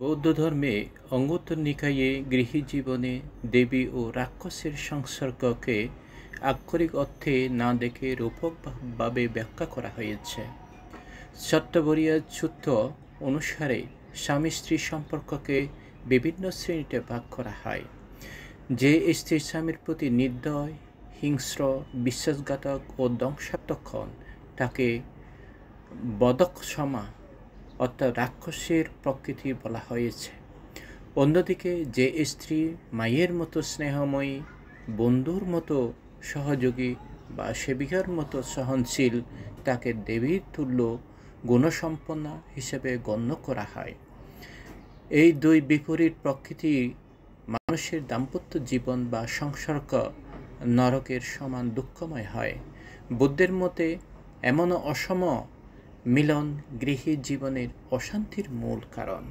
বৌদ্ধ ধর্মে অঙ্গুত্তর নিকায়ে গৃহী জীবনে দেবী ও রাক্ষসের সংসর্গকে আক্ষরিক অর্থে না দেখে রূপকভাবে ব্যাখ্যা করা হয়েছে। সত্যবরিয়া সূত্র অনুসারে স্বামী স্ত্রী সম্পর্ককে বিভিন্ন শ্রেণীতে ভাগ করা হয়। যে স্ত্রী স্বামীর প্রতি নির্দয়, হিংস্র, বিশ্বাসঘাতক ও ধ্বংসাত্মক হন তাকে বদক্ষমা অর্থাৎ রাক্ষসের প্রকৃতি বলা হয়েছে। অন্যদিকে যে স্ত্রী মায়ের মতো স্নেহময়ী, বন্ধুর মতো সহযোগী বা সেবিকার মতো সহনশীল তাকে দেবীর তুল্য গুণসম্পন্না হিসেবে গণ্য করা হয়। এই দুই বিপরীত প্রকৃতি মানুষের দাম্পত্য জীবন বা সংসর্গ নরকের সমান দুঃখময় হয়। বুদ্ধের মতে এমন অসম মিলন গৃহী জীবনের অশান্তির মূল কারণ।